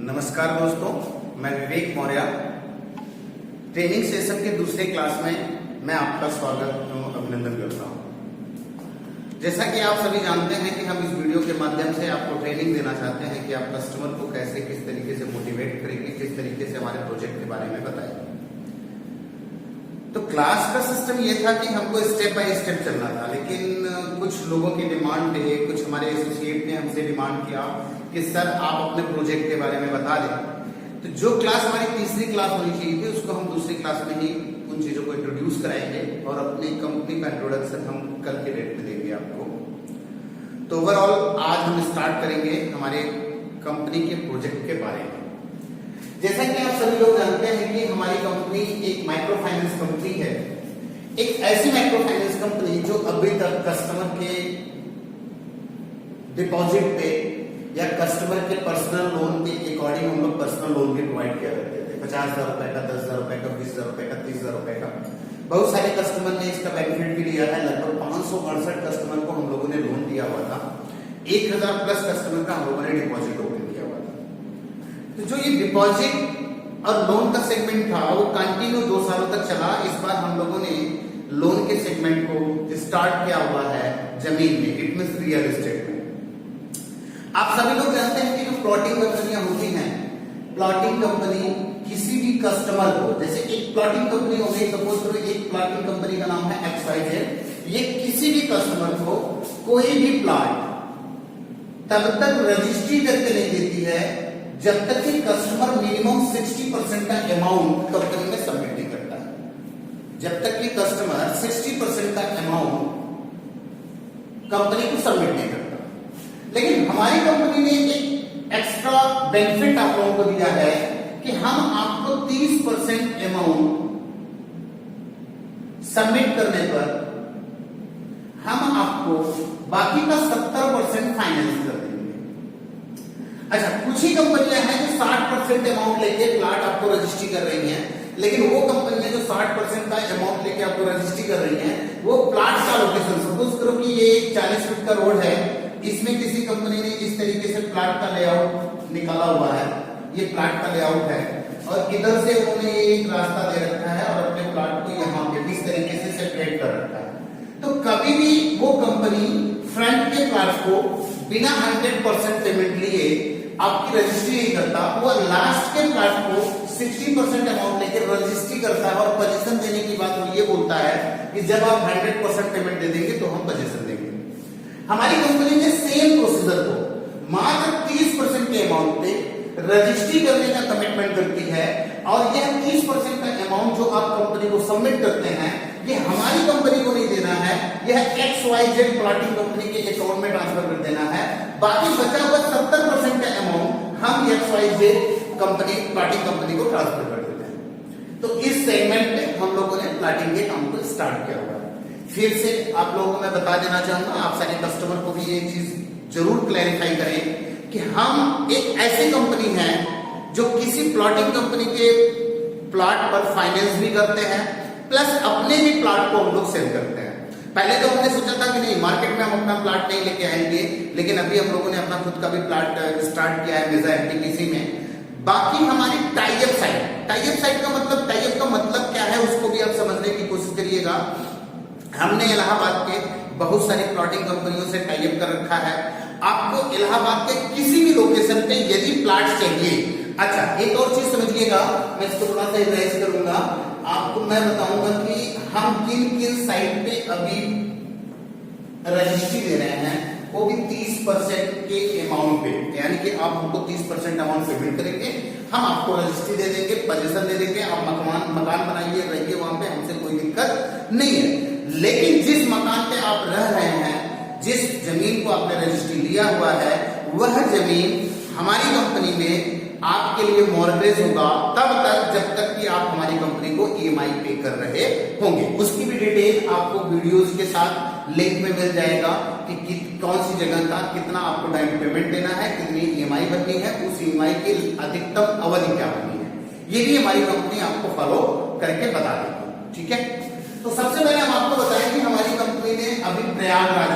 नमस्कार दोस्तों, मैं विवेक मौर्य। ट्रेनिंग सेशन के दूसरे क्लास में मैं आपका स्वागत एवं अभिनंदन करता हूं। जैसा कि आप सभी जानते हैं कि हम इस वीडियो के माध्यम से आपको ट्रेनिंग देना चाहते हैं कि आप कस्टमर को कैसे किस तरीके से मोटिवेट करेंगे, किस तरीके से हमारे प्रोजेक्ट के बारे में बताएंगे। तो क्लास का सिस्टम ये था कि हमको स्टेप बाय स्टेप चलना था, लेकिन कुछ लोगों की डिमांड है, कुछ हमारे एसोसिएट ने हमसे डिमांड किया कि सर आप अपने प्रोजेक्ट के बारे में बता दें। तो जो क्लास हमारी तीसरी क्लास होनी चाहिए थी उसको हम दूसरी क्लास में ही उन चीजों को इंट्रोड्यूस कराएंगे और अपनी कंपनी का इंट्रोडक्शन हम कल के डेट में देंगे आपको। तो ओवरऑल आज हम स्टार्ट करेंगे हमारे कंपनी के प्रोजेक्ट के बारे में। जैसा कि आप सभी लोग जानते हैं कि हमारी कंपनी एक माइक्रो फाइनेंस कंपनी है, एक ऐसी माइक्रो फाइनेंस कंपनी जो अभी तक कस्टमर के डिपॉजिट पे या कस्टमर के पर्सनल लोन के अकॉर्डिंग हम लोग पर्सनल लोन भी प्रोवाइड किया करते थे। 50,000 रुपए का, 10,000 रुपए का, 20,000 रुपए का, 30,000 रुपए का। बहुत सारे कस्टमर ने इसका बेनिफिट भी लिया है। लगभग 568 कस्टमर को हम लोगों ने लोन दिया हुआ था। 1,000 प्लस कस्टमर का हम लोगों ने डिपॉजिट ओपन किया हुआ था। तो जो ये डिपॉजिट और लोन का सेगमेंट था वो कंटिन्यू 2 सालों तक चला। इस बार हम लोगों ने लोन के सेगमेंट को स्टार्ट किया हुआ है जमीन में, इट मींस रियल एस्टेट में। आप सभी लोग जानते हैं कि जो प्लॉटिंग कंपनियां होती हैं, प्लॉटिंग कंपनी किसी भी कस्टमर को, जैसे एक प्लॉटिंग कंपनी हो गई, सपोज करो एक प्लॉटिंग कंपनी का नाम है XYZ, ये किसी भी कस्टमर को कोई भी प्लॉट तब तक रजिस्ट्री करके नहीं देती है जब तक कि कस्टमर मिनिमम 60% का अमाउंट कंपनी में सबमिट नहीं करता है। जब तक कि कस्टमर 60% का अमाउंट कंपनी को सबमिट नहीं करता। लेकिन हमारी कंपनी ने एक एक्स्ट्रा बेनिफिट आप लोगों को दिया है कि हम आपको 30% अमाउंट सबमिट करने पर हम आपको बाकी का 70% फाइनेंस कर देंगे। अच्छा, कुछ ही कंपनियां हैं जो 60% अमाउंट लेके प्लाट आपको रजिस्ट्री कर रही हैं, लेकिन वो कंपनियां जो 60% का अमाउंट लेके आपको रजिस्ट्री कर रही हैं वो प्लाट का लोकेशन, सपोज करो कि ये 40 फीट का रोड है, इसमें किसी कंपनी ने इस तरीके से प्लाट का लेआउट निकाला हुआ है, ये प्लाट का लेआउट है और इधर से उन्होंने एक रास्ता दे रखा है और अपने प्लाट को यहाँ पे इस तरीके से सेपरेट कर रखा है। तो कभी भी वो कंपनी फ्रंट के प्लाट को बिना 100% पेमेंट लिए आपकी रजिस्ट्री नहीं करता, वो लास्ट के प्लाट को 60% अमाउंट लेकर रजिस्ट्री करता है और पोजीशन देने की बात वो ये बोलता है कि जब आप 100% पेमेंट दे देंगे तो हम पोजीशन देंगे। हमारी कंपनी ने सेम प्रोसीजर को मात्र 30% के अमाउंट पे रजिस्ट्री करने का कमिटमेंट करती है और यह 30% का अमाउंट जो आप कंपनी को सबमिट करते हैं ये हमारी कंपनी को नहीं देना है, यह XYZ प्लॉटिंग कंपनी के अकाउंट में ट्रांसफर कर देना है। बाकी बचा हुआ 70% का अमाउंट हम XYZ कंपनी प्लॉटिंग कंपनी को ट्रांसफर कर देते हैं। तो इस सेगमेंट में हम लोगों ने प्लॉटिंग के काम को स्टार्ट किया हुआ है। फिर से आप लोगों को मैं बता देना चाहूंगा, आप सारे कस्टमर को भी ये चीज जरूर क्लैरिफाई करें कि हम एक ऐसी कंपनी है जो किसी प्लॉटिंग कंपनी के प्लॉट पर फाइनेंस भी करते हैं प्लस अपने भी प्लॉट को हम लोग सेल करते हैं। पहले तो हमने सोचा था कि नहीं मार्केट में हम अपना प्लॉट नहीं लेके आएंगे, लेकिन अभी हम लोगों ने अपना खुद का भी प्लॉट स्टार्ट किया है मेजा एफटीपीसी में। बाकी हमारी टाइप साइट का मतलब क्या है उसको भी आप समझने की कोशिश करिएगा। हमने इलाहाबाद के बहुत सारी प्लॉटिंग कंपनियों से टाई अप कर रखा है। आपको इलाहाबाद के किसी भी लोकेशन पे यदि प्लॉट चाहिए, अच्छा एक और चीज समझिएगा, मैं इसको थोड़ा सा रिवाइज करूंगा, आपको मैं बताऊंगा कि हम किन किन साइट पे अभी रजिस्ट्री दे रहे हैं, वो भी 30% के अमाउंट पे, यानी कि आप हमको 30% अमाउंट पेमेंट करेंगे, हम आपको रजिस्ट्री दे देंगे, पोजीशन दे देंगे, आप मकान बनाइए, रहिए वहां पे, हमसे कोई दिक्कत नहीं है। लेकिन जिस मकान पे आप रह रहे हैं, जिस जमीन को आपने रजिस्ट्री लिया हुआ है, वह जमीन हमारी कंपनी में आपके लिए मॉर्गेज होगा तब तक जब तक कि आप हमारी कंपनी को EMI पे कर रहे होंगे। उसकी भी डिटेल आपको वीडियोस के साथ लिंक में मिल जाएगा कि कौन सी जगह का कितना आपको डाउन पेमेंट देना है, कितनी EMI भरनी है, उस EMI की अधिकतम अवधि क्या भरनी है, ये भी हमारी कंपनी आपको फॉलो करके बता देगी। ठीक है, तो सबसे पहले हम आपको बताएं कि हमारी कंपनी ने अभी प्रयागराज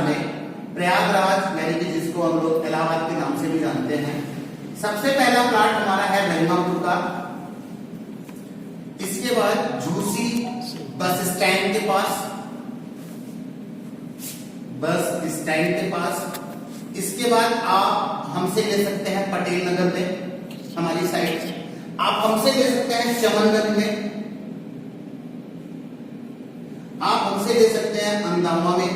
यानी कि जिसको हम लोग इलाहाबाद के नाम से भी जानते हैं, सबसे पहला प्लाट हमारा है रहीमापुर का, इसके बाद झूसी बस स्टैंड के पास, बस स्टैंड के पास। इसके बाद आप हमसे ले सकते हैं पटेल नगर में, हमारी साइड से आप हमसे ले सकते हैं चमनगंज में, आप हमसे ले सकते हैं अंदामा में।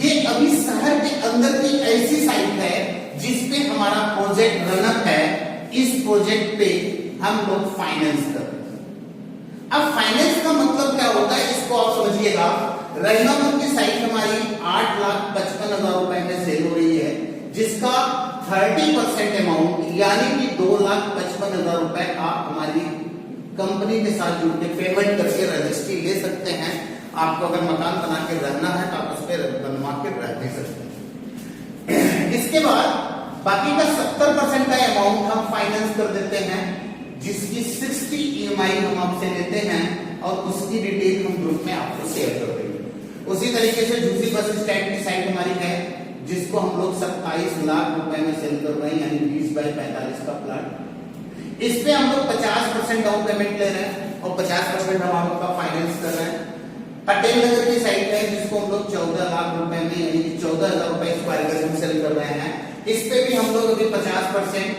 ये अभी शहर के अंदर की ऐसी साइट है जिसपे हमारा प्रोजेक्ट रनअप है, इस प्रोजेक्ट पे हम लोग फाइनेंस कर रहे हैं। अब फाइनेंस का मतलब क्या होता है इसको आप समझिएगा। रहीमापुर की साइट हमारी 8,55,000 रुपए में सेल हो रही है, जिसका 30% अमाउंट यानी कि 2,55,000 रुपए आप हमारी कंपनी के साथ जुड़ के पेमेंट करके रजिस्ट्री ले सकते हैं। आपको अगर मकान बना के रहना है तो आप उस पर बनवा के रह भी सकते हैं। इसके बाद बाकी का 70% का अमाउंट हम फाइनेंस कर देते हैं, जिसकी 60 EMI हम आपसे लेते हैं और उसकी डिटेल हम ग्रुप में आपको शेयर कर देंगे। उसी तरीके से झूसी बस स्टैंड की साइट हमारी है, जिसको हम लोग 27 लाख रुपए में सेल कर रहे हैं, यानी 20/45 का प्लाट। इस पे हम लोग 50% डाउन पेमेंट ले रहे हैं और 50% हम आपका फाइनेंस कर रहे हैं। पटेल नगर की साइट है, जिसको हम लोग 14 लाख रुपए में यानी कि 14,000 रुपए स्क्वायर गज में सेल कर रहे हैं। इस पे भी हम लोग अभी 50%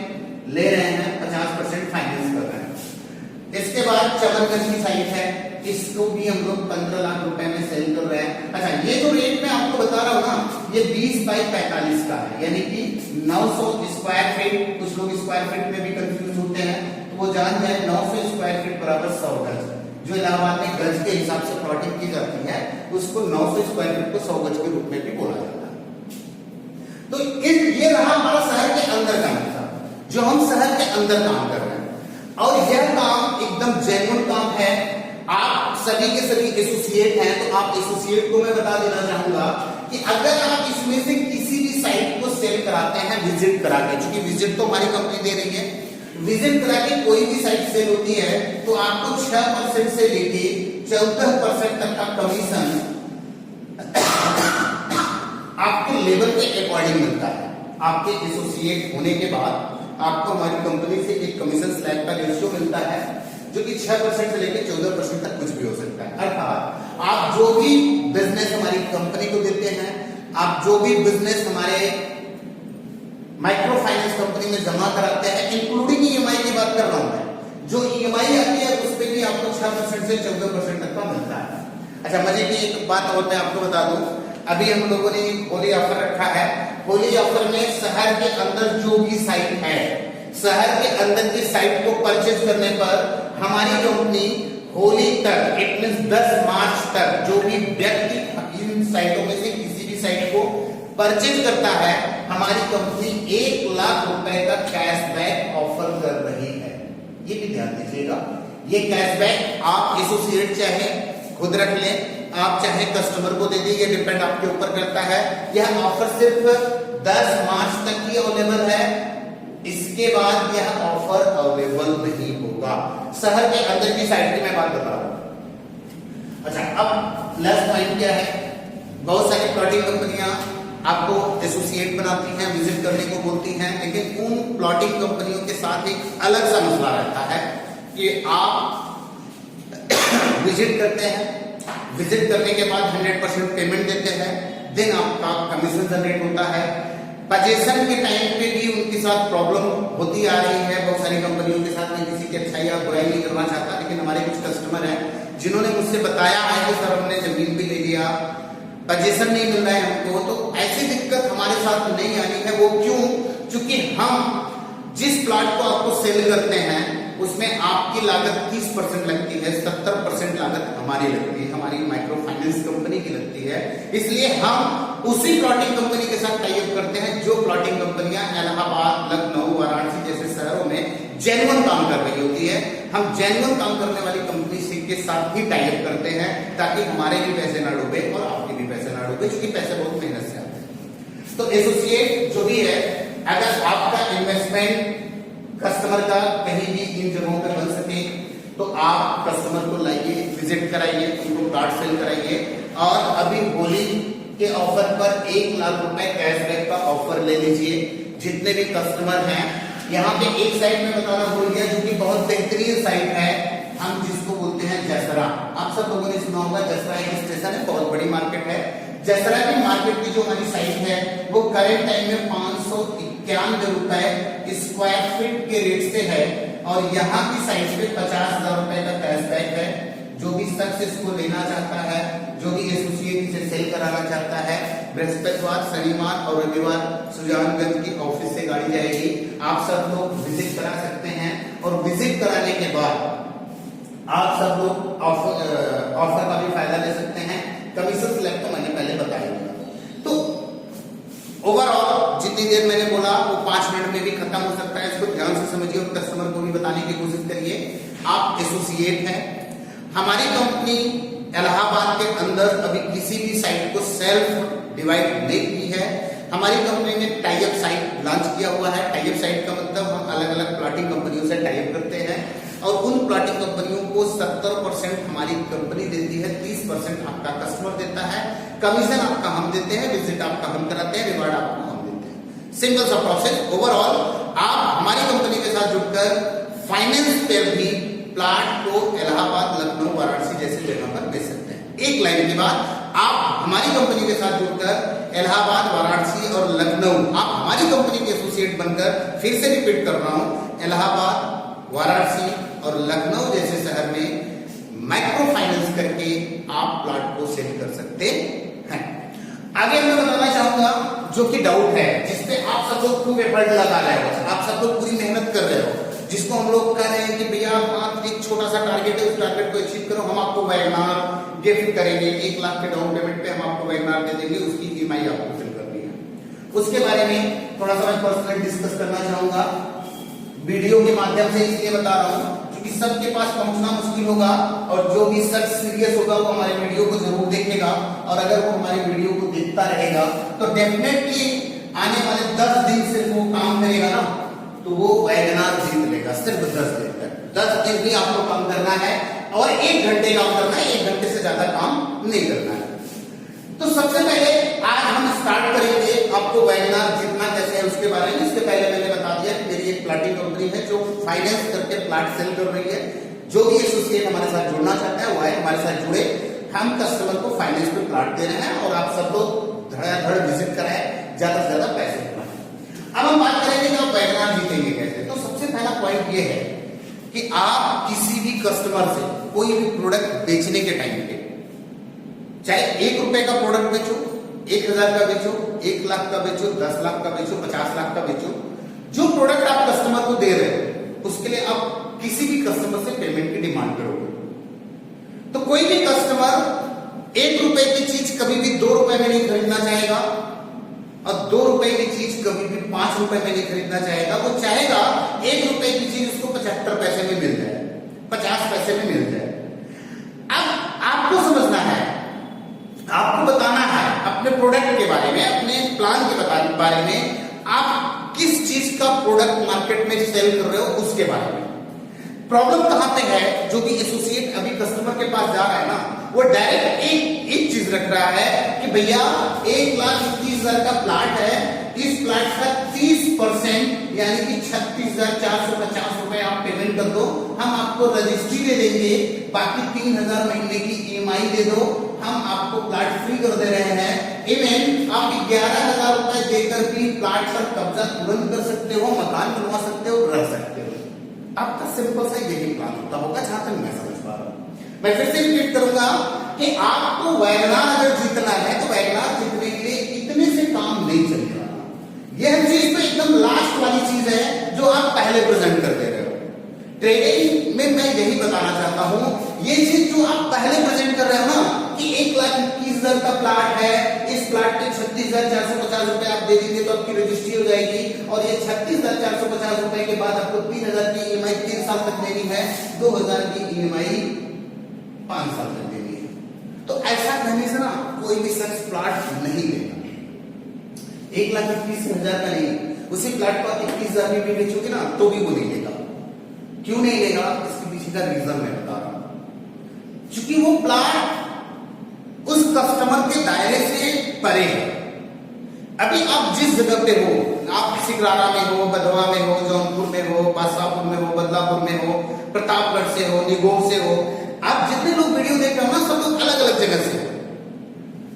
ले रहे हैं, 50% फाइनेंस कर रहे हैं। इसके बाद चमनगंज की साइट है, इसको भी हम लोग 15 लाख रुपए में सेल कर रहे हैं। अच्छा, ये जो रेट मैं आपको बता रहा हूं ना, ये 20/45 का है, यानी कि 900 स्क्वायर फीट। कुछ लोग स्क्वायर फीट में भी कंफ्यूज होते हैं, तो वो जान जाए 900 स्क्वायर फीट बराबर 100 गज। जो इलाहाबाद में गज के हिसाब से प्लॉटिंग की जाती है, उसको 900 स्क्वायर फीट को 100 गज के रूप में भी बोला जाता है। तो ये रहा हमारा शहर के अंदर का मतलब, जो हम शहर के अंदर काम कर रहे हैं। और यह काम एकदम जेन्युइन काम है। आप सभी के सभी एसोसिएट हैं, तो आप एसोसिएट को मैं बता देना चाहूंगा कि अगर आप इसमें से किसी भी साइट को सेल कराते हैं विजिट करा के, क्योंकि विजिट तो हमारी कंपनी दे रही है, विजिट करा के कोई भी साइट सेल होती है तो आपको 6% से लेके 14% तक का कमीशन आपके लेवल के अकॉर्डिंग मिलता है। आपके एसोसिएट होने के बाद आपको हमारी कंपनी से एक कमीशन स्लैब का रेशियो मिलता है, जो कि 6% से लेकर 14% तक कुछ भी हो सकता है। अर्थात आप जो भी बिजनेस हमारी कंपनी को देते हैं, आप जो भी बिजनेस हमारे माइक्रो फाइनेंस कंपनी में जमा कराते हैं, इंक्लूडिंग EMI की बात कर रहा हूं मैं, जो EMI आती है उस पर भी आपको 6% से 14% तक का मिलता है। अच्छा, मजे की एक बात और मैं आपको बता दूं, अभी हम लोगों ने होली ऑफर रखा है। होली ऑफर में शहर के अंदर जो भी साइट है, शहर के अंदर की साइट को परचेज करने पर हमारी कंपनी होली तक, इट मींस 10 मार्च तक, जो भी व्यक्ति इन साइटों में से किसी भी साइट को परचेज करता है, हमारी कंपनी 1 लाख रुपए का कैशबैक ऑफर कर रही है। ये भी ध्यान दीजिएगा। ये कैशबैक आप एसोसिएट चाहे खुद रख लें, आप चाहे कस्टमर को दे दीजिए, डिपेंड आपके ऊपर करता है। यह ऑफर सिर्फ 10 मार्च तक ही अवेलेबल है, इसके बाद यह ऑफर अवेलेबल नहीं होगा। शहर के अंदर की साइट की मैं बात बता रहा हूं। अच्छा, अब लास्ट पॉइंट क्या है, बहुत सारी प्लॉटिंग कंपनियां आपको एसोसिएट बनाती हैं, विजिट करने को बोलती हैं, लेकिन उन प्लॉटिंग कंपनियों के साथ एक अलग सा मसला रहता है कि आप विजिट करते हैं, विजिट करने के बाद 100% पेमेंट देते हैं, देन आपका कमीशन जनरेट होता है। पजेशन के टाइम पे भी उनके साथ प्रॉब्लम होती आ रही है बहुत सारी कंपनियों के साथ। मैं किसी की अच्छाई या बुराई नहीं करना चाहता, लेकिन हमारे कुछ कस्टमर हैं जिन्होंने मुझसे बताया है कि सर हमने जमीन भी ले लिया, पजेशन नहीं मिल रहा है हमको। तो ऐसी दिक्कत हमारे साथ नहीं आनी है। वो क्यों? क्योंकि हम जिस प्लॉट को आपको सेल करते हैं उसमें आपकी लागत 30% लगती है, 70% लागत हमारी लगती है, हमारी माइक्रो फाइनेंस कंपनी की लगती है। इसलिए हम उसी प्लॉटिंग कंपनी के साथ टाई अप करते हैं जो प्लॉटिंग कंपनियां इलाहाबाद, लखनऊ, वाराणसी जैसे शहरों में जेन्युइन काम कर रही होती है। हम जेन्युइन काम करने वाली कंपनी के साथ ही टाई अप करते हैं, ताकि हमारे भी पैसे ना डूबे और आपके भी पैसे ना डूबे, क्योंकि पैसे बहुत मेहनत से आते हैं। तो एसोसिएट जो भी है, अगर आपका इन्वेस्टमेंट कस्टमर का कहीं भी इन जगहों पे बन सके तो आप कस्टमर को लाइए, विजिट कराइए, उनको कार्ड सेल कराइए। और अभी होली के ऑफर पर 1 लाख रुपए कैशबैक का ऑफर ले लीजिए। जितने भी कस्टमर हैं, यहाँ पे एक साइट में बताना भूल गया जो कि बहुत बेहतरीन साइट है, हम जिसको बोलते हैं जसरा। आप सब लोगों ने सुना होगा, जसरा एक स्टेशन है, बहुत बड़ी मार्केट है। जसरा की मार्केट की जो हमारी साइट है वो करेंट टाइम में 591 रुपए स्क्वायर फीट के रेट से है, और यहाँ की साइट पे 50,000 रुपए का कैशबैक है। जो भी शख्स इसको लेना चाहता है, जो भी एसोसिएट इसे सेल कराना चाहता है, बृहस्पतिवार, शनिवार और रविवार सुजानगंज की ऑफिस से गाड़ी जाएगी। आप सब लोग विजिट करा सकते हैं, और विजिट कराने के बाद आप सब लोग ऑफर का भी फायदा ले सकते हैं। कमीशन स्लैब तो मैंने पहले बताया था। तो ओवरऑल जितनी देर मैंने बोला वो 5 मिनट में भी खत्म हो सकता है, इसको ध्यान से समझिए और कस्टमर को भी बताने की कोशिश करिए। आप एसोसिएट हैं, हमारी कंपनी इलाहाबाद के अंदर अभी किसी भी साइट को सेल्फ डिवाइड नहीं की है। हमारी कंपनी ने टाई अप साइट लॉन्च किया हुआ है। टाई अप साइट का मतलब हम अलग अलग प्लॉटिंग कंपनियों से टाई अप करते हैं, और उन प्लॉटिंग कंपनियों को 70% हमारी कंपनी देती है, 30% आपका कस्टमर देता है। कमीशन आपका हम देते हैं, विजिट आपका हम कराते हैं, रिवार्ड आपको हम देते हैं। सिंपल सा प्रोसेस। ओवरऑल आप हमारी कंपनी के साथ जुड़कर फाइनेंस पर भी प्लाट को इलाहाबाद, लखनऊ, वाराणसी जैसी जगह पर बेच सकते हैं। एक लाइन के बाद आप हमारी कंपनी के साथ जुड़कर इलाहाबाद, वाराणसी और लखनऊ, आप हमारी कंपनी के एसोसिएट बनकर, फिर से रिपीट कर रहा हूं, इलाहाबाद, वाराणसी और लखनऊ जैसे शहर में माइक्रो फाइनेंस करके आप प्लॉट को सेल कर सकते हैं। आगे मैं बताना चाहूंगा जो कि डाउट है, जिसपे आप सब लोग खूब एफर्ट लगा रहे हो, आप सब लोग पूरी मेहनत कर रहे हो, जिसको हम लोग कह रहे हैं कि भैया आप एक छोटा सा टारगेट है, उस टारगेट को अचीव करो, हम आपको वैगनार गिफ्ट करेंगे, 1 लाख के डाउन पेमेंट पे हम आपको वैगनार दे देंगे, उसकी ईएमआई आपको फिल करनी है। उसके बारे में थोड़ा सा मैं पर्सनली डिस्कस करना चाहूंगा, वीडियो के माध्यम से इसलिए बता रहा हूं क्योंकि सबके पास पहुंचना मुश्किल होगा, और जो भी शख्स सीरियस होगा वो हमारे वीडियो को जरूर देखेगा, और अगर वो हमारे वीडियो को देखता रहेगा तो डेफिनेटली आने वाले 10 दिन से वो काम करेगा ना, तो वो वैगनार जीत लेगा। सिर्फ 10 दिन तक, 10 दिन भी आपको काम करना है, और 1 घंटे काम करना है, 1 घंटे से ज्यादा काम नहीं करना है। तो सबसे पहले आज हम स्टार्ट करेंगे आपको वैगनार जीतना कैसे है उसके बारे में। इसके पहले मैंने बता दिया कि मेरी एक प्लॉटिंग कंपनी है जो फाइनेंस करके प्लॉट सेल कर रही है। जो भी एसोसिएट हमारे साथ जुड़ना चाहता है वो है, हमारे साथ जुड़े, हम कस्टमर को फाइनेंस पे प्लॉट दे रहे हैं, और आप सब लोग धड़ाधड़ विजिट कराएं, ज्यादा से ज्यादा पैसे कमाएं। अब हम बात करेंगे कि आप वैगनार जीतेंगे कैसे। तो सबसे पहला पॉइंट ये है कि आप किसी भी कस्टमर से कोई भी प्रोडक्ट बेचने के टाइम पे, चाहे 1 रुपए का प्रोडक्ट बेचो, 1000 का बेचो, 1 लाख का बेचो, 10 लाख का बेचो, 50 लाख का बेचो, जो प्रोडक्ट आप कस्टमर को दे रहे हो उसके लिए आप किसी भी कस्टमर से पेमेंट की डिमांड करोगे। तो कोई भी कस्टमर 1 रुपए की चीज कभी भी 2 रुपए में नहीं खरीदना चाहेगा, और 2 रुपए की चीज कभी भी 5 रुपए में नहीं खरीदना चाहेगा। वो चाहेगा 1 रुपए की चीज उसको 75 पैसे में मिल जाए, 50 पैसे में मिल जाए। अब आपको समझना है, आपको बताना है अपने प्रोडक्ट के बारे में, अपने प्लान के बारे में, आप किस चीज का प्रोडक्ट मार्केट में सेल कर रहे हो उसके बारे में। प्रॉब्लम कहां पे है, जो भी एसोसिएट अभी कस्टमर के पास जा रहा है ना, वो डायरेक्ट एक चीज रख रहा है कि भैया 1,21,000 का प्लाट है, इस प्लाट का 30% यानी कि 36,450 रुपए आप पेमेंट कर दो, हम आपको रजिस्ट्री दे देंगे, बाकी 3,000 महीने की ईएमआई दे दो, हम आपको प्लाट फ्री कर दे रहे हैं। इवन आप 11,000 रुपए देकर भी प्लाट पर कब्जा तुरंत कर सकते हो, मकान बनवा सकते हो, रह सकते हो। आपका सिंपल सा यही प्लान होता होगा, जहां तक मैं समझ पा रहा हूं। मैं फिर से रिपीट करूंगा कि आपको वैगनार अगर जीतना है तो वैगनार जीतने के लिए इतने से काम नहीं चलेगा। यह चीज तो एकदम लास्ट वाली चीज है जो आप पहले प्रेजेंट कर दे रहे हो। ट्रेडिंग में मैं यही बताना चाहता हूं, ये चीज जो आप पहले प्रेजेंट कर रहे हो ना कि 1,21,000 का प्लाट है, इस प्लाट के 36,450 रुपए आप दे दीजिए तो आपकी रजिस्ट्री हो जाएगी, और ये 36,450 रुपए के बाद आपको 3,000 की ईएमआई 3 साल तक देनी है, 2,000 की ईएमआई 5 साल तक देनी है। तो ऐसा कहने से ना कोई भी शख्स प्लाट नहीं लेगा। 1,21,000 का नहीं, उसी प्लाट को 21,000 में भी बेचोगे ना तो भी वो नहीं लेगा। क्यों नहीं लेगा, इसके पीछे का रीजन मैं बता रहा हूं। क्योंकि वो प्लाट उस कस्टमर के दायरे से परे है। अभी आप जिस जगह पे हो, आप सिकरारा में हो, बधवा में हो, जौनपुर में हो, बादशाहपुर में हो, बदलापुर में हो, प्रतापगढ़ से हो, निगोह से हो, आप जितने लोग वीडियो देख रहे हो ना, सब लोग अलग अलग जगह से हो।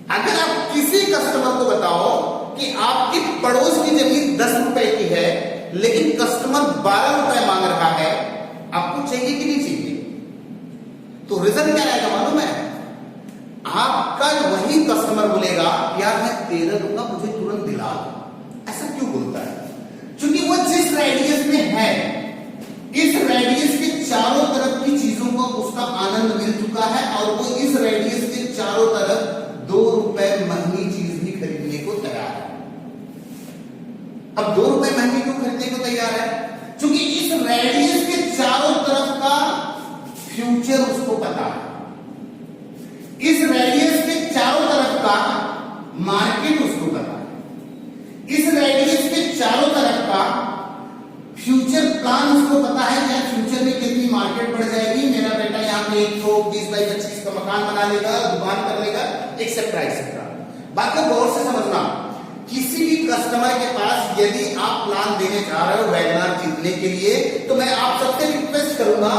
अगर आप किसी कस्टमर को बताओ कि आपके पड़ोस की जमीन 10 रुपए की है लेकिन कस्टमर 12 रुपए मांग रहा है, आपको चाहिए कि नहीं चाहिए? तो रीजन क्या रहेगा मालूम है? आपका वही कस्टमर बोलेगा यार मैं 13 दूंगा, मुझे तुरंत दिला दो। ऐसा क्यों बोलता है? क्योंकि वो जिस रेडियस में है, इस रेडियस के चारों तरफ की चीजों को उसका आनंद मिल चुका है और वो इस रेडियस के चारों तरफ 2 रुपए महंगी चीज भी खरीदने को तैयार है। अब 2 रुपए महंगी क्यों खरीदने को तैयार है? क्योंकि इस रेडियस के चारों तरफ का फ्यूचर उसको पता है, इस रेडियस के चारों तरफ का मार्केट उसको पता है, इस रेडियस के चारों तरफ का फ्यूचर प्लान उसको पता है कि फ्यूचर में कितनी मार्केट बढ़ जाएगी, मेरा बेटा यहाँ पे 120 बाई 25 का मकान बना लेगा, दुकान कर लेगा, एक्सेट्रा एक्सेट्रा। बात को गौर से समझना, किसी भी कस्टमर के पास यदि आप प्लान देने जा रहे हो वैगनार जीतने के लिए, तो मैं आप सबसे रिक्वेस्ट करूंगा